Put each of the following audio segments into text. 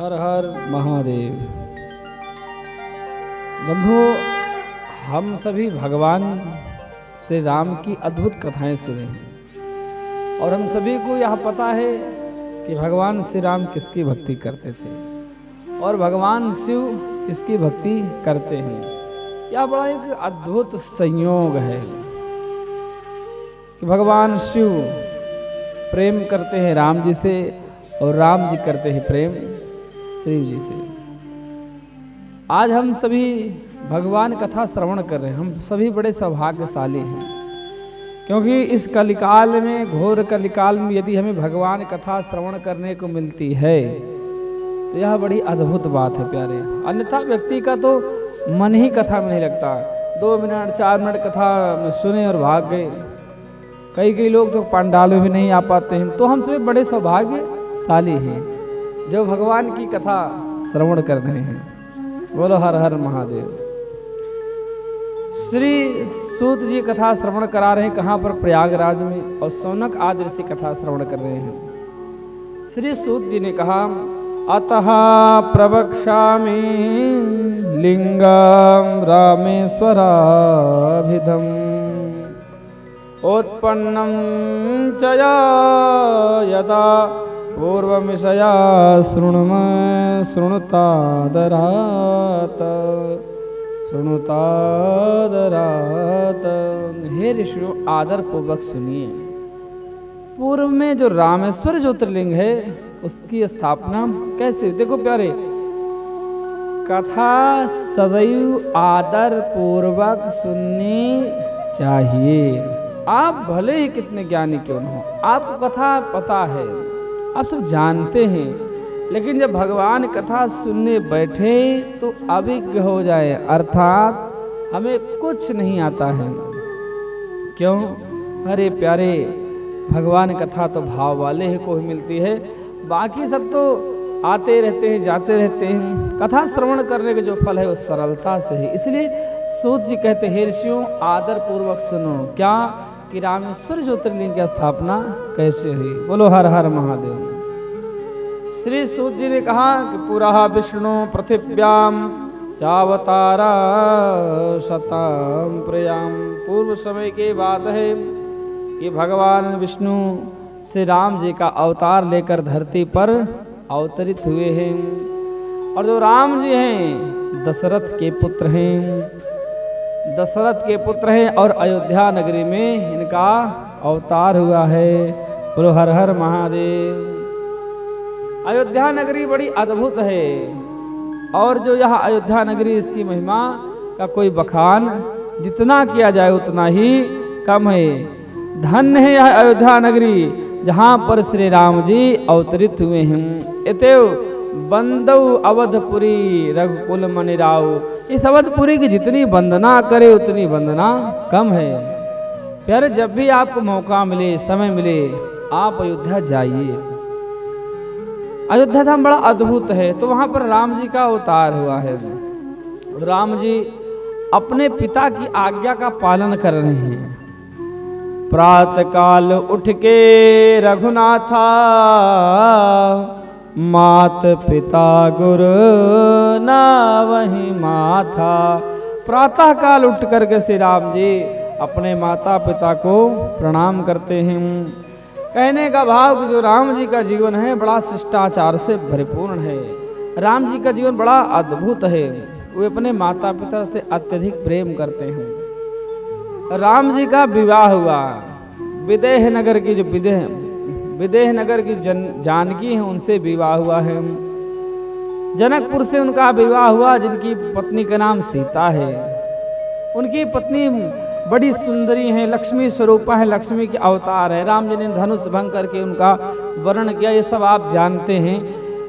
हर हर महादेव। बंधु, हम सभी भगवान श्री राम की अद्भुत कथाएं सुने हैं और हम सभी को यह पता है कि भगवान श्री राम किसकी भक्ति करते थे और भगवान शिव किसकी भक्ति करते हैं। यह बड़ा एक अद्भुत संयोग है कि भगवान शिव प्रेम करते हैं राम जी से और राम जी करते हैं प्रेम शिव जी से। आज हम सभी भगवान कथा श्रवण कर रहे हैं। हम सभी बड़े सौभाग्यशाली हैं क्योंकि इस कलिकाल में, घोर कलिकाल में यदि हमें भगवान कथा श्रवण करने को मिलती है तो यह बड़ी अद्भुत बात है प्यारे। अन्यथा व्यक्ति का तो मन ही कथा में नहीं लगता। 2 मिनट 4 मिनट कथा में सुने और भाग गए। कई लोग तो पंडाल में भी नहीं आ पाते हैं। तो हम सभी बड़े सौभाग्यशाली हैं जो भगवान की कथा श्रवण कर रहे हैं। बोलो हर हर महादेव। श्री सूत जी कथा श्रवण करा रहे हैं। कहाँ पर? प्रयागराज में। और सौनक आदि ऋषि कथा श्रवण कर रहे हैं। श्री सूत जी ने कहा, अतः प्रवक्ष्यामि लिंगम रामेश्वराभिधम उत्पन्नं च यदा पूर्वमिषया शृणुतादरात्। हे ऋषियों, आदर पूर्वक सुनिए। पूर्व में जो रामेश्वर ज्योतिर्लिंग है उसकी स्थापना कैसे? देखो प्यारे, कथा सदैव आदर पूर्वक सुननी चाहिए। आप भले ही कितने ज्ञानी क्यों न हो, आपको कथा पता है, आप सब जानते हैं, लेकिन जब भगवान कथा सुनने बैठे तो अभिज्ञ हो जाए, अर्थात हमें कुछ नहीं आता है। क्यों? अरे प्यारे, भगवान कथा तो भाव वाले ही को ही मिलती है, बाकी सब तो आते रहते हैं, जाते रहते हैं। कथा श्रवण करने का जो फल है वो सरलता से है। इसलिए सूत जी कहते हैं, ऋषियों आदर पूर्वक सुनो। क्या? कि रामेश्वर ज्योतिर्लिंग की स्थापना कैसे हुई। बोलो हर हर महादेव। श्री सूत जी ने कहा कि पुरा विष्णु पृथिव्याम चावतारा शताम प्रयाम। पूर्व समय की बात है कि भगवान विष्णु श्री राम जी का अवतार लेकर धरती पर अवतरित हुए हैं। और जो राम जी हैं दशरथ के पुत्र हैं, दशरथ के पुत्र हैं और अयोध्या नगरी में इनका अवतार हुआ है। बोलो हर हर महादेव। अयोध्या नगरी बड़ी अद्भुत है और जो यह अयोध्या नगरी, इसकी महिमा का कोई बखान जितना किया जाए उतना ही कम है। धन्य है यह अयोध्या नगरी जहाँ पर श्री राम जी अवतरित हुए हैं। इतव बंदौ अवधपुरी रघुकुल मनिराव। इस अवधपुरी की जितनी वंदना करे उतनी वंदना कम है। प्यारे, जब भी आपको मौका मिले, समय मिले, आप अयोध्या जाइए। अयोध्या धाम बड़ा अद्भुत है। तो वहां पर राम जी का अवतार हुआ है। राम जी अपने पिता की आज्ञा का पालन कर रहे हैं। प्रातः काल उठ के रघुनाथा मात पिता गुरु ना वही माथा। प्रातः काल उठ करके श्री राम जी अपने माता पिता को प्रणाम करते हैं। कहने का भाव कि जो राम जी का जीवन है बड़ा शिष्टाचार से भरपूर्ण है। राम जी का जीवन बड़ा अद्भुत है। वे अपने माता पिता से अत्यधिक प्रेम करते हैं। राम जी का विवाह हुआ। विदेह नगर की जो विदेह नगर की जानकी हैं उनसे विवाह हुआ है। जनकपुर से उनका विवाह हुआ, जिनकी पत्नी का नाम सीता है। उनकी पत्नी बड़ी सुंदरी है, लक्ष्मी स्वरूपा है, लक्ष्मी के अवतार है। राम जी ने धनुष भंग करके उनका वर्णन किया। ये सब आप जानते हैं,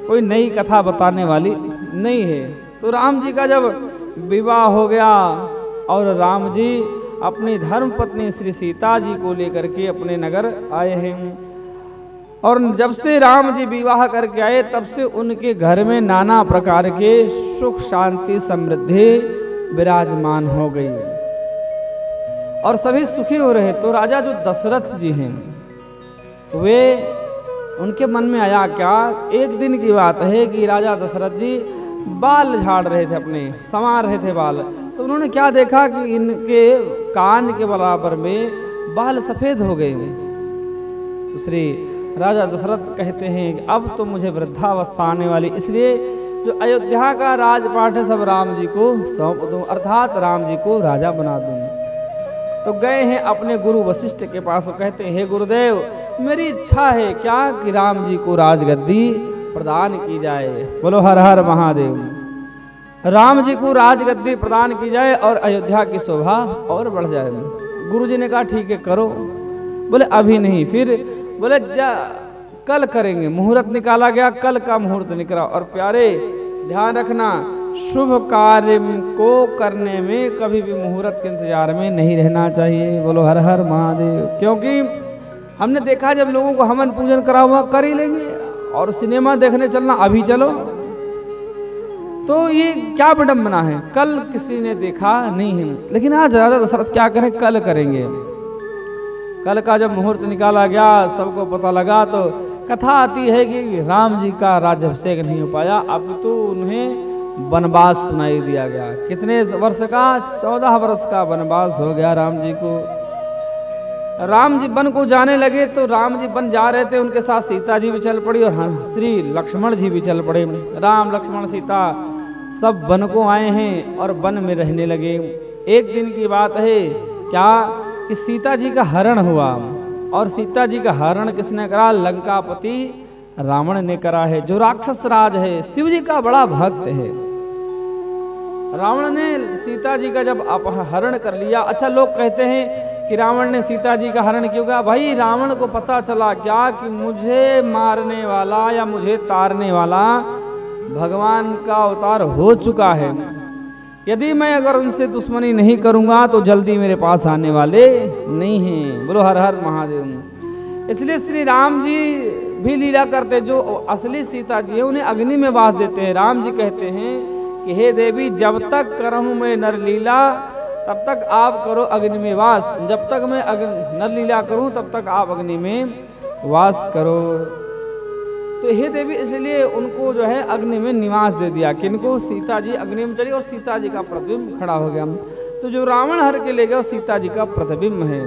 कोई नई कथा बताने वाली नहीं है। तो राम जी का जब विवाह हो गया और राम जी अपनी धर्म पत्नी श्री सीता जी को लेकर के अपने नगर आए हैं। और जब से राम जी विवाह करके आए तब से उनके घर में नाना प्रकार के सुख शांति समृद्धि विराजमान हो गई और सभी सुखी हो रहे। तो राजा जो दशरथ जी हैं वे उनके मन में आया क्या, एक दिन की बात है कि राजा दशरथ जी बाल झाड़ रहे थे, अपने संवार रहे थे बाल। तो उन्होंने क्या देखा कि इनके कान के बराबर में बाल सफेद हो गए। तो श्री राजा दशरथ कहते हैं कि अब तो मुझे वृद्धावस्था आने वाली, इसलिए जो अयोध्या का राजपाट है सब राम जी को सौंप दूं, अर्थात राम जी को राजा बना दूं। तो गए हैं अपने गुरु वशिष्ठ के पास और कहते हैं, हे गुरुदेव, मेरी इच्छा है क्या कि राम जी को राजगद्दी प्रदान की जाए। बोलो हर हर महादेव। राम जी को राजगद्दी प्रदान की जाए और अयोध्या की शोभा और बढ़ जाए। गुरु जी ने कहा ठीक है करो। बोले अभी नहीं, फिर बोले कल करेंगे। मुहूर्त निकाला गया, कल का मुहूर्त निकला। और प्यारे ध्यान रखना, शुभ कार्य को करने में कभी भी मुहूर्त के इंतजार में नहीं रहना चाहिए। बोलो हर हर महादेव। क्योंकि हमने देखा जब लोगों को हवन पूजन करा हुआ कर ही लेंगे, और सिनेमा देखने चलना अभी चलो, तो ये क्या विडंबना है। कल किसी ने देखा नहीं है, लेकिन आज राजा दशरथ क्या करें, कल करेंगे। कल का जब मुहूर्त निकाला गया, सबको पता लगा, तो कथा आती है कि राम जी का राज्याभिषेक नहीं हो पाया, अब तो उन्हें वनवास सुनाई दिया गया। कितने वर्ष का, 14 वर्ष का वनवास हो गया राम जी को। राम जी वन को जाने लगे, तो राम जी वन जा रहे थे, उनके साथ सीता जी भी चल पड़ी और श्री लक्ष्मण जी भी चल पड़े। राम लक्ष्मण सीता सब वन को आए हैं और वन में रहने लगे। एक दिन की बात है क्या कि सीता जी का हरण हुआ, और सीता जी का हरण किसने करा, लंकापति रावण ने करा है, जो राक्षस राज है, शिव जी का बड़ा भक्त है। रावण ने सीता जी का जब अपहरण कर लिया। अच्छा, लोग कहते हैं कि रावण ने सीता जी का हरण क्यों किया। भाई, रावण को पता चला क्या कि मुझे मारने वाला या मुझे तारने वाला भगवान का अवतार हो चुका है। यदि मैं अगर उनसे दुश्मनी नहीं करूंगा तो जल्दी मेरे पास आने वाले नहीं हैं। बोलो हर हर महादेव। इसलिए श्री राम जी भी लीला करते, जो असली सीता जी है उन्हें अग्नि में वास देते हैं। राम जी कहते हैं कि हे देवी, जब तक करहूं मैं नर लीला तब तक आप करो अग्नि में वास, जब तक मैं नर लीला करूं तब तक आप अग्नि में वास करो। तो हे देवी, इसलिए उनको जो है अग्नि में निवास दे दिया। किनको, सीता जी अग्नि में चली और सीता जी का प्रतिबिंब खड़ा हो गया। तो जो रावण हर के ले गया सीता जी का प्रतिबिंब है।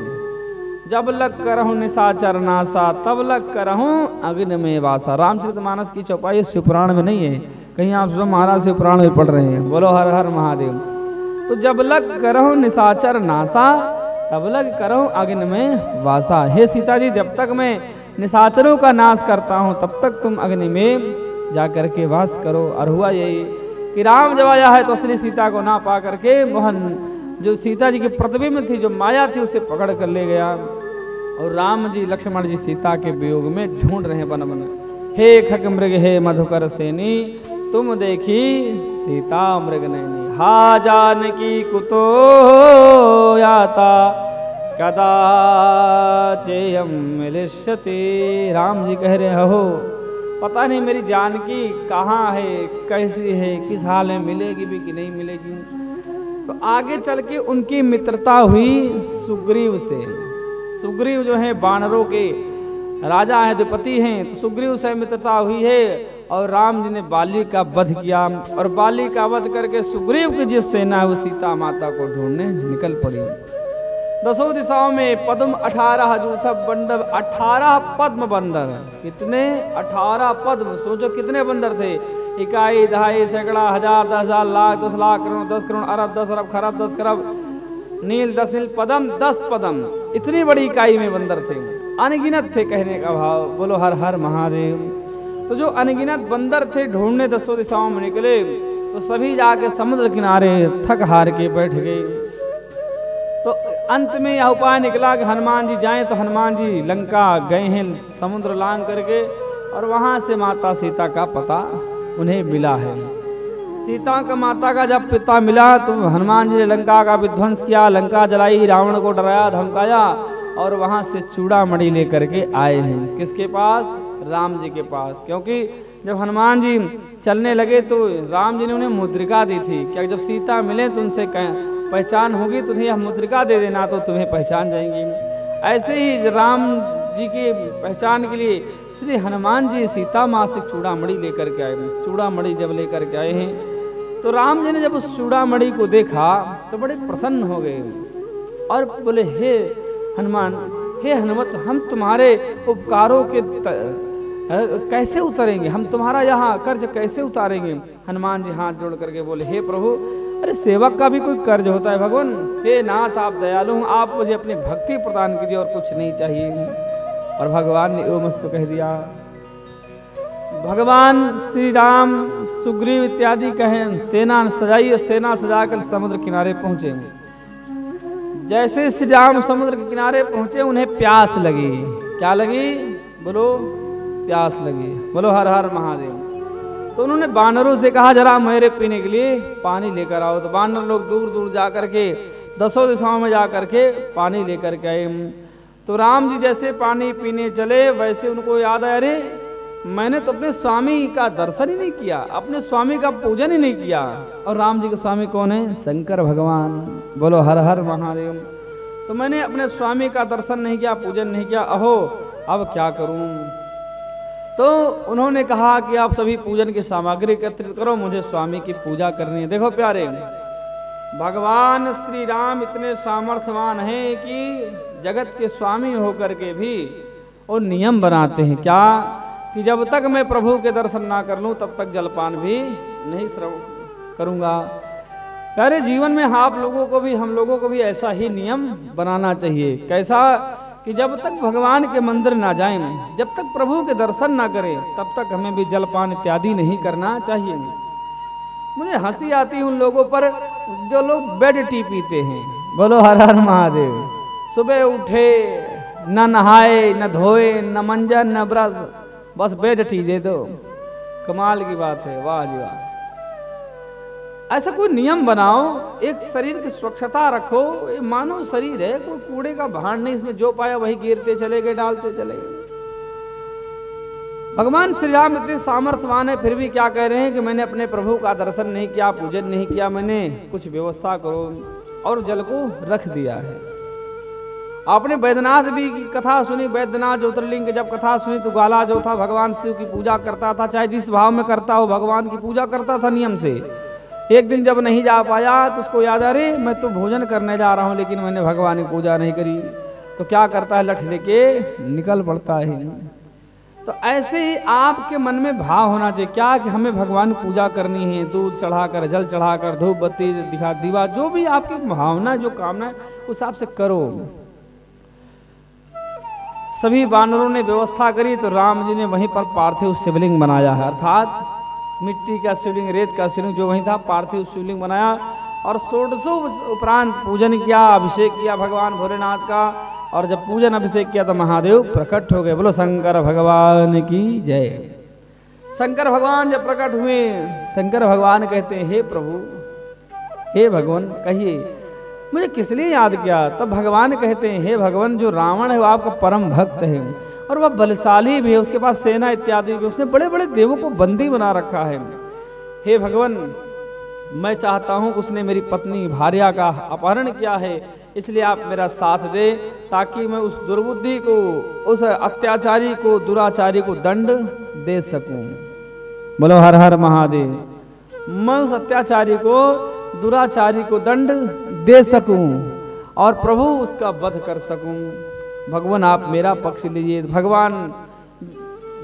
जब लग करहूं निशाचर नासा तब लग करहूं अग्नि में वासा। रामचरितमानस की चौपाई शिवपुराण में नहीं है, कहीं आप सब महाराज शिवपुराण में पढ़ रहे हैं। बोलो हर हर महादेव। तो जब लग करहूं निशाचर नासा तब लग करहूं अग्नि में वासा। हे सीता जी, जब तक मैं निशाचरों का नाश करता हूं तब तक तुम अग्नि में जाकर के वास करो। और हुआ यही कि राम जब आया है तो असली सीता को ना पा करके मोहन जो सीता जी की प्रतिबिंब थी, जो माया थी, उसे पकड़ कर ले गया। और राम जी लक्ष्मण जी सीता के वियोग में ढूंढ रहे वन वन। हे खग मृग हे मधुकर सेनी, तुम देखी सीता मृग नैनी। हा जानकी कुतो याता कदा चेयम मिलिष्यति। राम जी कह रहे हो, पता नहीं मेरी जानकी कहाँ है, कैसी है, किस हाल में मिलेगी भी कि नहीं मिलेगी। तो आगे चल के उनकी मित्रता हुई सुग्रीव से। सुग्रीव जो है वानरों के राजा हैं, अधिपति हैं, तो सुग्रीव से मित्रता हुई है। और राम जी ने बाली का वध किया, और बाली का वध करके सुग्रीव की जिस सेना है वो सीता माता को ढूंढने निकल पड़ी। 10 दिशाओं में पद्म 18 जूथ बंदर, 18 पद्म बंदर। कितने? 18 पद्म। सोचो कितने बंदर थे। इकाई, दहाई, सैकड़ा, हजार, 10,000, लाख, 10 लाख, करोड़, 10 करोड़, अरब, 10 अरब, खरब, 10 खरब, नील 10 नील, पदम 10 पदम। इतनी बड़ी इकाई में बंदर थे, अनगिनत थे कहने का भाव। बोलो हर हर महादेव। तो जो अनगिनत बंदर थे ढूंढने 10 दिशाओं में निकले, तो सभी जाके समुद्र किनारे थक हार के बैठ गए। तो अंत में यह उपाय निकला कि हनुमान जी जाएं। तो हनुमान जी लंका गए हैं समुद्र लांग करके, और वहां से माता सीता का पता उन्हें मिला है। सीता का माता का जब पिता मिला तो हनुमान जी ने लंका का विध्वंस किया, लंका जलाई, रावण को डराया धमकाया, और वहां से चूड़ामणि लेकर के आए हैं। किसके पास? राम जी के पास। क्योंकि जब हनुमान जी चलने लगे तो राम जी ने उन्हें मुद्रिका दी थी, क्या जब सीता मिले तो उनसे पहचान होगी तो उन्हें यह मुद्रिका दे देना तो तुम्हें पहचान जाएंगी। ऐसे ही राम जी की पहचान के लिए श्री हनुमान जी सीता माँ से चूड़ामणि लेकर के आए। चूड़ामणि जब लेकर के आए हैं तो राम जी ने जब उस चूड़ामणि को देखा तो बड़े प्रसन्न हो गए और बोले, हे हनुमान, हे हनुमत, हम तुम्हारे उपकारों के कैसे उतरेंगे, हम तुम्हारा यहाँ कर्ज कैसे उतारेंगे। हनुमान जी हाथ जोड़ करके बोले, हे प्रभु, अरे सेवक का भी कोई कर्ज होता है भगवान। हे नाथ, आप दयालु हैं, आप मुझे अपनी भक्ति प्रदान कीजिए और कुछ नहीं चाहिए। और भगवान ने एवं मस्त कह दिया। भगवान श्री राम सुग्रीव इत्यादि कहें सेना सजाई और सेना सजाकर समुद्र किनारे पहुंचे। जैसे श्री राम समुद्र के किनारे पहुंचे उन्हें प्यास लगी। क्या लगी? बोलो, प्यास लगी। बोलो हर हर महादेव। तो उन्होंने बानरों से कहा, जरा मेरे पीने के लिए पानी लेकर आओ। तो बानर लोग दूर दूर जा करके 10 दिशाओं में जा करके पानी लेकर के आए। तो राम जी जैसे पानी पीने चले वैसे उनको याद आया, अरे मैंने तो अपने स्वामी का दर्शन ही नहीं किया, अपने स्वामी का पूजन ही नहीं किया। और राम जी के स्वामी कौन है? शंकर भगवान। बोलो हर हर महादेव। तो मैंने अपने स्वामी का दर्शन नहीं किया, पूजन नहीं किया, अहो अब क्या करूं? तो उन्होंने कहा कि आप सभी पूजन की सामग्री एकत्रित करो, मुझे स्वामी की पूजा करनी है। देखो प्यारे, भगवान श्री राम इतने सामर्थ्यवान हैं कि जगत के स्वामी होकर के भी वो नियम बनाते हैं। क्या? कि जब तक मैं प्रभु के दर्शन ना कर लूं तब तक जलपान भी नहीं श्रवण करूंगा। प्यारे, जीवन में आप लोगों को भी, हम लोगों को भी ऐसा ही नियम बनाना चाहिए। कैसा? कि जब तक भगवान के मंदिर ना जाएं, जब तक प्रभु के दर्शन ना करें, तब तक हमें भी जलपान इत्यादि नहीं करना चाहिए। मुझे हंसी आती है उन लोगों पर जो लोग बेड टी पीते हैं। बोलो हर हर महादेव। सुबह उठे, न नहाए, न धोए, न मंजन, न ब्रश, बस बेड टी दे दो। कमाल की बात है, वाह जी वाह। ऐसा कोई नियम बनाओ, एक शरीर की स्वच्छता रखो। ये मानव शरीर है, कोई कूड़े का भांड नहीं, इसमें जो पाया वही गिरते चले गए, डालते चले गए। भगवान श्री राम इतने सामर्थ्यवान है, फिर भी क्या कह रहे हैं कि मैंने अपने प्रभु का दर्शन नहीं किया, पूजन नहीं किया, मैंने कुछ व्यवस्था करो। और जल को रख दिया है। आपने बैद्यनाथ भी की कथा सुनी, बैद्यनाथ ज्योतिर्लिंग की जब कथा सुनी तो ग्वाला जो था भगवान शिव की पूजा करता था, चाहे जिस भाव में करता हो, भगवान की पूजा करता था नियम से। एक दिन जब नहीं जा पाया तो उसको याद आ रही, मैं तो भोजन करने जा रहा हूं लेकिन मैंने भगवान की पूजा नहीं करी। तो क्या करता है? लठ लेके निकल पड़ता है। तो ऐसे ही आपके मन में भाव होना चाहिए। क्या? कि हमें भगवान की पूजा करनी है, दूध चढ़ाकर, जल चढ़ाकर, धूप बत्ती दिखा, दीवा, जो भी आपकी भावना, जो कामना है उस हिसाब से करो। सभी वानरों ने व्यवस्था करी तो राम जी ने वहीं पर पार्थिव शिवलिंग बनाया है, अर्थात मिट्टी का शिवलिंग, रेत का शिवलिंग जो वहीं था, पार्थिव शिवलिंग बनाया। और 16 उपरांत पूजन किया, अभिषेक किया भगवान भोलेनाथ का। और जब पूजन अभिषेक किया तो महादेव प्रकट हो गए। बोलो शंकर भगवान की जय। शंकर भगवान जब प्रकट हुए, शंकर भगवान कहते हैं, हे प्रभु, हे भगवान, कहिए मुझे किस लिए याद किया? तब भगवान कहते हैं, हे भगवान, जो रावण है वो आपका परम भक्त है और वह बलशाली भी है, उसके पास सेना इत्यादि भी, उसने बड़े बड़े देवों को बंदी बना रखा है। हे भगवान, मैं चाहता हूं, उसने मेरी पत्नी भार्या का अपहरण किया है, इसलिए आप मेरा साथ दे ताकि मैं उस दुर्बुद्धि को, उस अत्याचारी को, दुराचारी को दंड दे सकूं। बोलो हर हर महादेव। मैं उस अत्याचारी को, दुराचारी को दंड दे सकूं और प्रभु उसका वध कर सकूं। भगवान आप मेरा पक्ष लीजिए। भगवान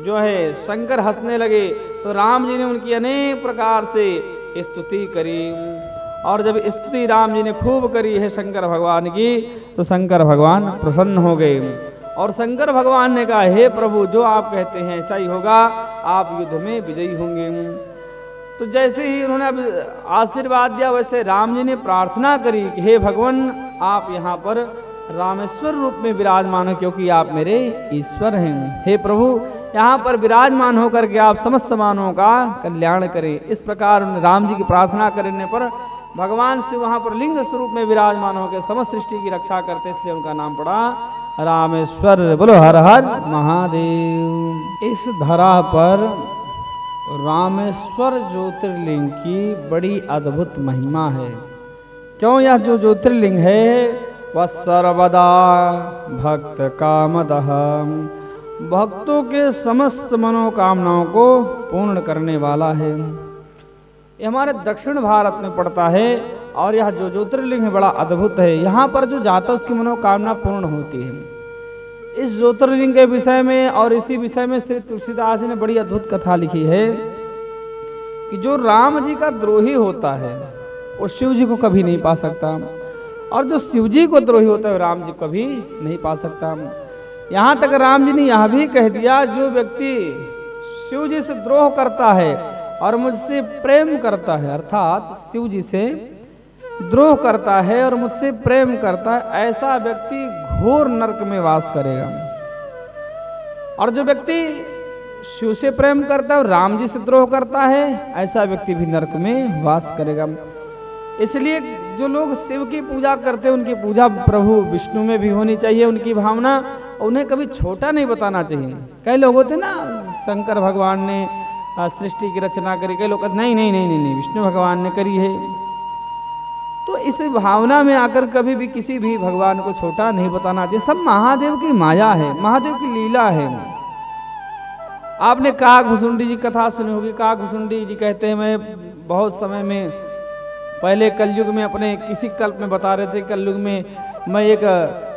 जो है शंकर हंसने लगे तो राम जी ने उनकी अनेक प्रकार से स्तुति करी। और जब स्तुति राम जी ने खूब करी है शंकर भगवान की, तो शंकर भगवान प्रसन्न हो गए। और शंकर भगवान ने कहा, हे प्रभु, जो आप कहते हैं ऐसा ही होगा, आप युद्ध में विजयी होंगे। तो जैसे ही उन्होंने आशीर्वाद दिया वैसे राम जी ने प्रार्थना करी कि हे भगवान, आप यहाँ पर रामेश्वर रूप में विराजमान हो, क्योंकि आप मेरे ईश्वर हैं। हे प्रभु, यहाँ पर विराजमान होकर के आप समस्त मानवों का कल्याण करें। इस प्रकार राम जी की प्रार्थना करने पर भगवान शिव वहाँ पर लिंग स्वरूप में विराजमान होकर समस्त सृष्टि की रक्षा करते, इसलिए उनका नाम पड़ा रामेश्वर। बोलो हर हर महादेव। इस धरा पर रामेश्वर ज्योतिर्लिंग की बड़ी अद्भुत महिमा है। क्यों? यह जो ज्योतिर्लिंग है वह सर्वदा भक्त कामदः भक्तों के समस्त मनोकामनाओं को पूर्ण करने वाला है। ये हमारे दक्षिण भारत में पड़ता है और यह जो ज्योतिर्लिंग है बड़ा अद्भुत है। यहाँ पर जो जाता है उसकी मनोकामना पूर्ण होती है। इस ज्योतिर्लिंग के विषय में और इसी विषय में श्री तुलसीदास जी ने बड़ी अद्भुत कथा लिखी है कि जो राम जी का द्रोही होता है वो शिव जी को कभी नहीं पा सकता, और जो शिव जी को द्रोही होता है राम जी कभी नहीं पा सकता। यहाँ तक राम जी ने यह भी कह दिया, जो व्यक्ति शिव जी से द्रोह करता है और मुझसे प्रेम करता है, अर्थात शिव जी से द्रोह करता है और मुझसे प्रेम करता है, ऐसा व्यक्ति घोर नरक में वास करेगा। और जो व्यक्ति शिव से प्रेम करता है और राम जी से द्रोह करता है, ऐसा व्यक्ति भी नरक में वास करेगा। इसलिए जो लोग शिव की पूजा करते हैं उनकी पूजा प्रभु विष्णु में भी होनी चाहिए, उनकी भावना उन्हें कभी छोटा नहीं बताना चाहिए। कई लोग होते ना, शंकर भगवान ने सृष्टि की रचना करी, कई लोग नहीं नहीं नहीं नहीं नहीं विष्णु भगवान ने करी है। तो इस भावना में आकर कभी भी किसी भी भगवान को छोटा नहीं बताना चाहिए। सब महादेव की माया है, महादेव की लीला है। आपने काग भुसुंडी जी कथा सुनी होगी। काग भुसुंडी जी कहते हैं, मैं बहुत समय में पहले कलयुग में अपने किसी कल्प में बता रहे थे, कलयुग में मैं एक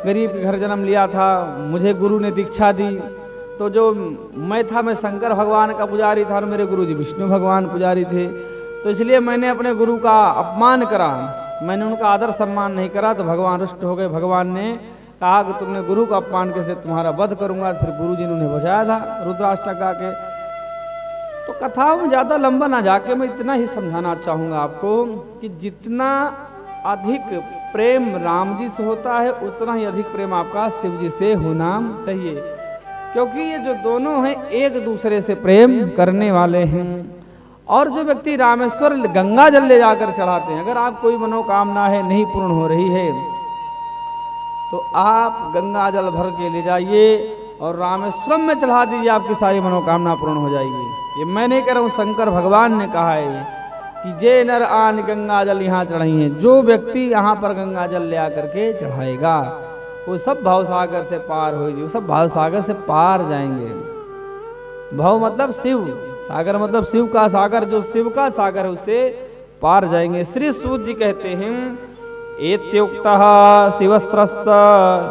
गरीब के घर जन्म लिया था, मुझे गुरु ने दीक्षा दी। तो जो मैं था, मैं शंकर भगवान का पुजारी था और मेरे गुरु जी विष्णु भगवान पुजारी थे। तो इसलिए मैंने अपने गुरु का अपमान करा, मैंने उनका आदर सम्मान नहीं करा, तो भगवान रुष्ट हो गए। भगवान ने कहा कि तुमने गुरु का अपमान कैसे, तुम्हारा वध करूंगा। फिर गुरु जी ने उन्हें बचाया था रुद्राष्टक गा के। तो कथाओं में ज़्यादा लंबा ना जाके मैं इतना ही समझाना चाहूँगा आपको कि जितना अधिक प्रेम राम जी से होता है उतना ही अधिक प्रेम आपका शिव जी से होना चाहिए, क्योंकि ये जो दोनों हैं एक दूसरे से प्रेम करने वाले हैं। और जो व्यक्ति रामेश्वर गंगा जल ले जाकर चढ़ाते हैं, अगर आप कोई मनोकामना है नहीं पूर्ण हो रही है तो आप गंगा जल भर के ले जाइए और रामेश्वरम में चढ़ा दीजिए, आपकी सारी मनोकामना पूर्ण हो जाएगी। ये मैं नहीं कह रहा हूँ, शंकर भगवान ने कहा है कि जे नर आन गंगा जल यहाँ चढ़ाई है। जो व्यक्ति यहाँ पर गंगा जल ले आकर के चढ़ाएगा वो सब भाव सागर से पार होगी, वो सब भाव सागर से पार जाएंगे। भाव मतलब शिव, सागर मतलब शिव का सागर, जो शिव का सागर है उससे पार जाएंगे। श्री सूत जी कहते हैं, एत्युक्तः शिवस्त्रस्त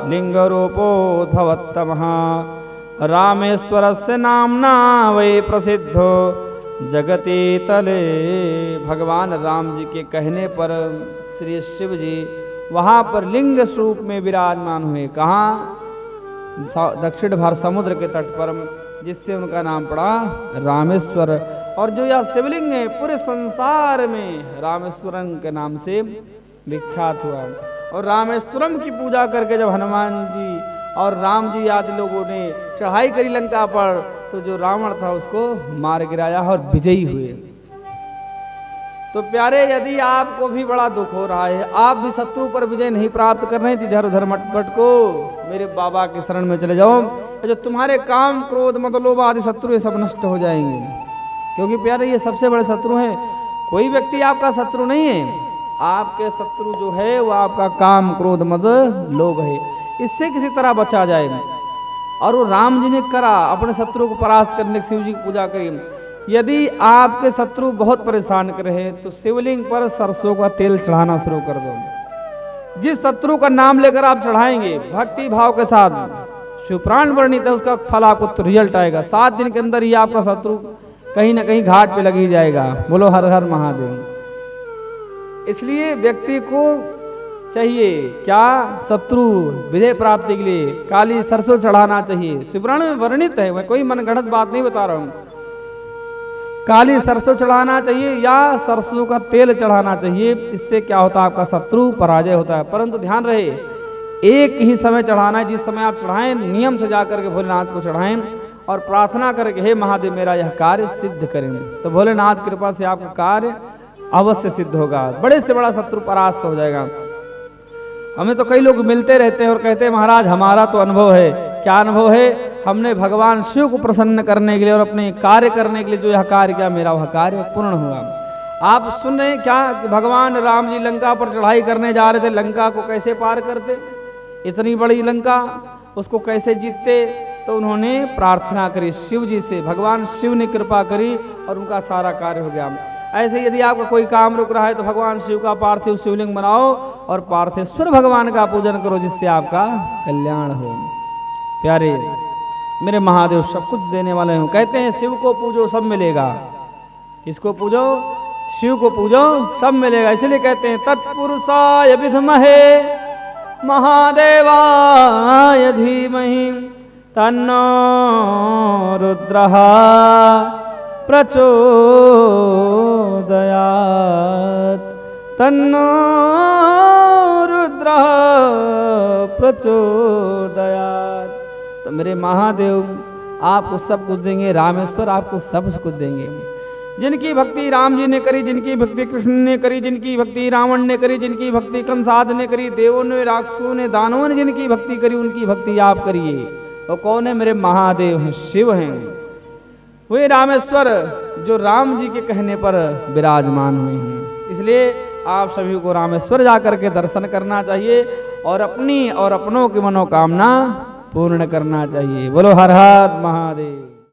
लिंग रूपोद्भवत्तमः रामेश्वरस्य नाम्ना वै प्रसिद्धो जगति तले। भगवान राम जी के कहने पर श्री शिव जी वहाँ पर लिंग स्वरूप में विराजमान हुए। कहाँ? दक्षिण भारत समुद्र के तट पर, जिससे उनका नाम पड़ा रामेश्वर। और जो यह शिवलिंग है पूरे संसार में रामेश्वरम के नाम से विख्यात हुआ। और रामेश्वरम की पूजा करके जब हनुमान जी और राम जी आदि लोगों ने चढ़ाई करी लंका पर, तो जो रावण था उसको मार गिराया और विजयी हुए। तो प्यारे, यदि आपको भी बड़ा दुख हो रहा है, आप भी शत्रु पर विजय नहीं प्राप्त कर रहे थे, इधर उधर मत भटको, मेरे बाबा के शरण में चले जाओ। जो तुम्हारे काम क्रोध मद लोभ आदि शत्रु ये सब नष्ट हो जाएंगे, क्योंकि प्यारे ये सबसे बड़े शत्रु हैं। कोई व्यक्ति आपका शत्रु नहीं है, आपके शत्रु जो है वो आपका काम क्रोध मद लोभ है। इससे किसी तरह बचा जाए। और वो राम जी ने करा, अपने शत्रु को परास्त करने की शिव जी की पूजा करी। यदि आपके शत्रु बहुत परेशान कर रहे हैं तो शिवलिंग पर सरसों का तेल चढ़ाना शुरू कर दो। जिस शत्रु का नाम लेकर आप चढ़ाएंगे भक्ति भाव के साथ, शिवपुराण वर्णित है, उसका फल आपको रिजल्ट आएगा। 7 दिन के अंदर ही आपका शत्रु कहीं ना कहीं घाट पे लग ही जाएगा। बोलो हर हर महादेव। इसलिए व्यक्ति को चाहिए क्या? शत्रु विजय प्राप्ति के लिए काली सरसों चढ़ाना चाहिए। शिवपुराण में वर्णित है, मैं कोई मनगढ़ंत बात नहीं बता रहा हूँ। काली सरसों चढ़ाना चाहिए या सरसों का तेल चढ़ाना चाहिए। इससे क्या होता है? आपका शत्रु पराजय होता है। परंतु ध्यान रहे, एक ही समय चढ़ाना है। जिस समय आप चढ़ाएं नियम से जाकर के भोलेनाथ को चढ़ाएं और प्रार्थना करके हे महादेव मेरा यह कार्य सिद्ध करें, तो भोलेनाथ कृपा से आपका कार्य अवश्य सिद्ध होगा। बड़े से बड़ा शत्रु परास्त हो जाएगा। हमें तो कई लोग मिलते रहते हैं और कहते हैं महाराज हमारा तो अनुभव है। क्या अनुभव है? हमने भगवान शिव को प्रसन्न करने के लिए और अपने कार्य करने के लिए जो यह कार्य किया, मेरा वह कार्य पूर्ण हुआ। आप सुन रहे हैं क्या कि भगवान राम जी लंका पर चढ़ाई करने जा रहे थे। लंका को कैसे पार करते? इतनी बड़ी लंका, उसको कैसे जीतते? तो उन्होंने प्रार्थना करी शिव जी से, भगवान शिव ने कृपा करी और उनका सारा कार्य हो गया। ऐसे यदि आपका कोई काम रुक रहा है तो भगवान शिव का पार्थिव शिवलिंग बनाओ और पार्थेश्वर भगवान का पूजन करो, जिससे आपका कल्याण हो। प्यारे मेरे महादेव सब कुछ देने वाले हैं। कहते हैं शिव को पूजो सब मिलेगा। किसको पूजो? शिव को पूजो सब मिलेगा। इसलिए कहते हैं तत्पुरुषाय विद्महे महादेवाय धीमहि तन्नो रुद्रः प्रचोदयात्, तन्नो रुद्रः प्रचोदयात्। तो मेरे महादेव आपको सब कुछ देंगे, रामेश्वर आपको सब कुछ देंगे। जिनकी भक्ति राम जी ने करी, जिनकी भक्ति कृष्ण ने करी, जिनकी भक्ति रावण ने करी, जिनकी भक्ति कंसाद ने करी, देवों ने, राक्षसों ने, दानवों ने जिनकी भक्ति करी, उनकी भक्ति आप करिए। और कौन है? मेरे महादेव हैं, शिव हैं। वे रामेश्वर जो राम जी के कहने पर विराजमान हुए हैं। इसलिए आप सभी को रामेश्वर जाकर के दर्शन करना चाहिए और अपनी और अपनों की मनोकामना पूर्ण करना चाहिए। बोलो हर हर महादेव।